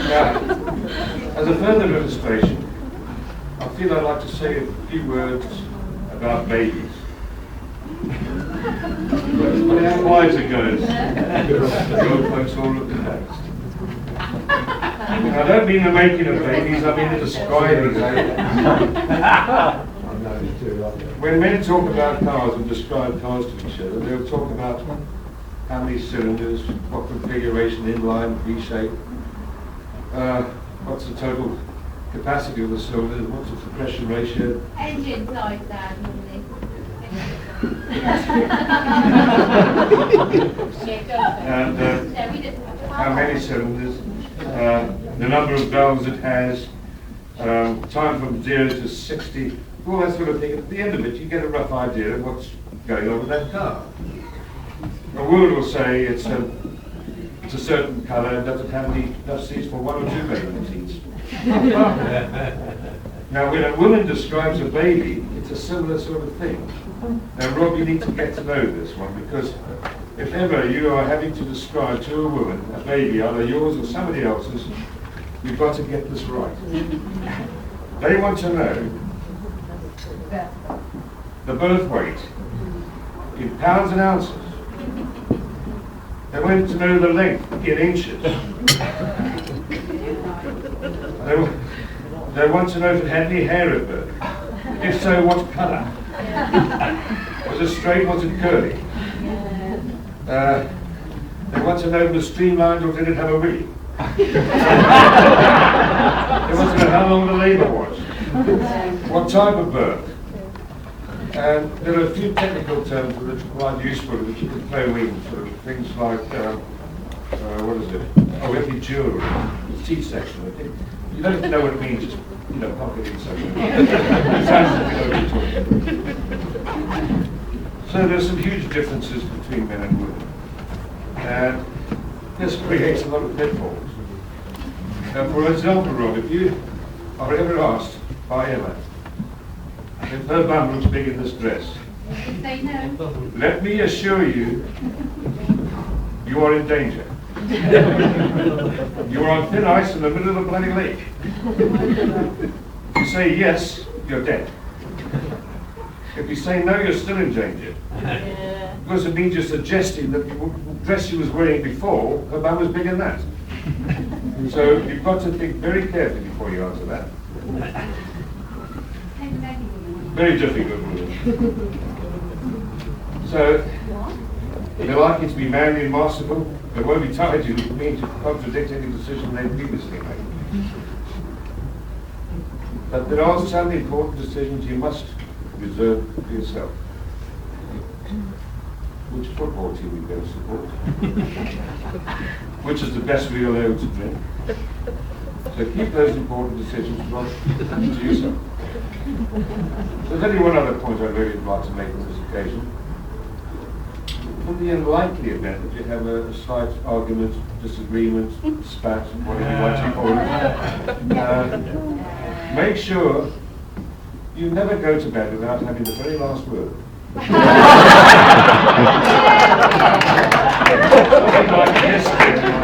As a further illustration, I feel I'd like to say a few words about babies. But how wise it goes. The old folks all look relaxed. I don't mean the making of babies, I mean the describing babies. When men talk about cars and describe cars to each other, they'll talk about how many cylinders, what configuration, inline, V-shape, what's the total capacity of the cylinders, what's the compression ratio. Engine size, Dad, normally. And how many cylinders, the number of valves it has, time from 0 to 60, all that sort of thing. At the end of it, you get a rough idea of what's going on with that car. A woman will say it's a certain colour and doesn't have enough seats for one or two baby seats. Now, when a woman describes a baby, it's a similar sort of thing. Now, Rob, you need to get to know this one, because if ever you are having to describe to a woman a baby, either yours or somebody else's, you've got to get this right. They want to know the birth weight in pounds and ounces. They want to know the length in inches. They want to know if it had any hair at birth. If so, what colour? Was it straight, was it curly? They want to know if it was streamlined or did it have a wheel? They want to know how long the labour was. What type of birth? And there are a few technical terms that are quite useful which you can throw in, sort of things like, what is it? Oh, epidural, C-section. I think. You don't know what it means, just, pop it in somewhere. It sounds like you know what you're talking about. So there's some huge differences between men and women. And this creates a lot of pitfalls. For example, Rob, if you are ever asked by Emma if her bum looks big in this dress, Say no. let me assure you, you are in danger. You are on thin ice in the middle of a bloody lake. If you say yes, you're dead. If you say no, you're still in danger. Because it means you're suggesting that the dress she was wearing before, her bum was bigger than that. So you've got to think very carefully before you answer that. Very difficult. So, they're likely to be manly and masterful, but won't be tied to mean to contradict any decision they previously made. But there are some important decisions you must reserve for yourself. Which football team we going to support? Which is the best real ale to drink? So keep those important decisions to yourself. There's only one other point I'd really like to make on this occasion. In the unlikely event that you have a slight argument, disagreement, spat, whatever you like to call it, make sure you never go to bed without having the very last word.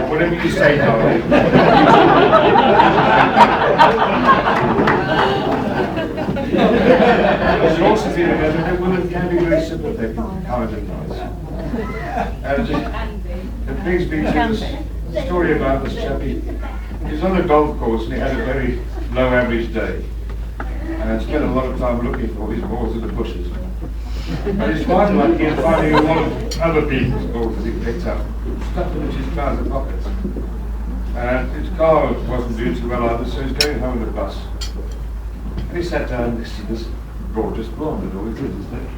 Whatever you say, darling. I should also be remembered that women can be very sympathetic, kind and nice. And it brings me to this story about this chappie. He was on a golf course and he had a very low average day. And spent a lot of time looking for his balls in the bushes. But he's quite lucky in finding a lot of other people's balls that he picked up, stuffed them into his trouser pockets. And his car wasn't doing too well either, so he was going home in the bus. And he sat down next to this gorgeous blonde and all he did, isn't it?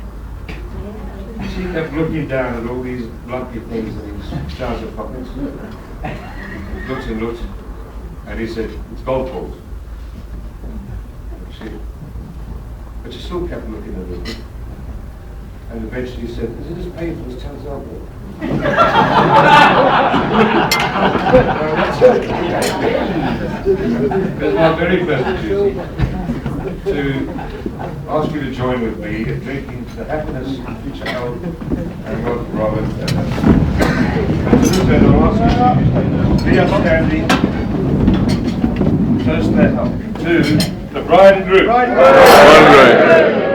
She kept looking down at all these lumpy things in his trouser pockets. Looked and looked, and he said, "It's golf balls." But she still kept looking at him. And eventually he said, "Is it as painful as Tell's elbow?" It's my very pleasant duty to ask you to join with me in drinking the happiness, future health, and wealth of Robert. And to this end, I'll ask you to be upstanding. toast their health. To the bride and groom. Bride and groom.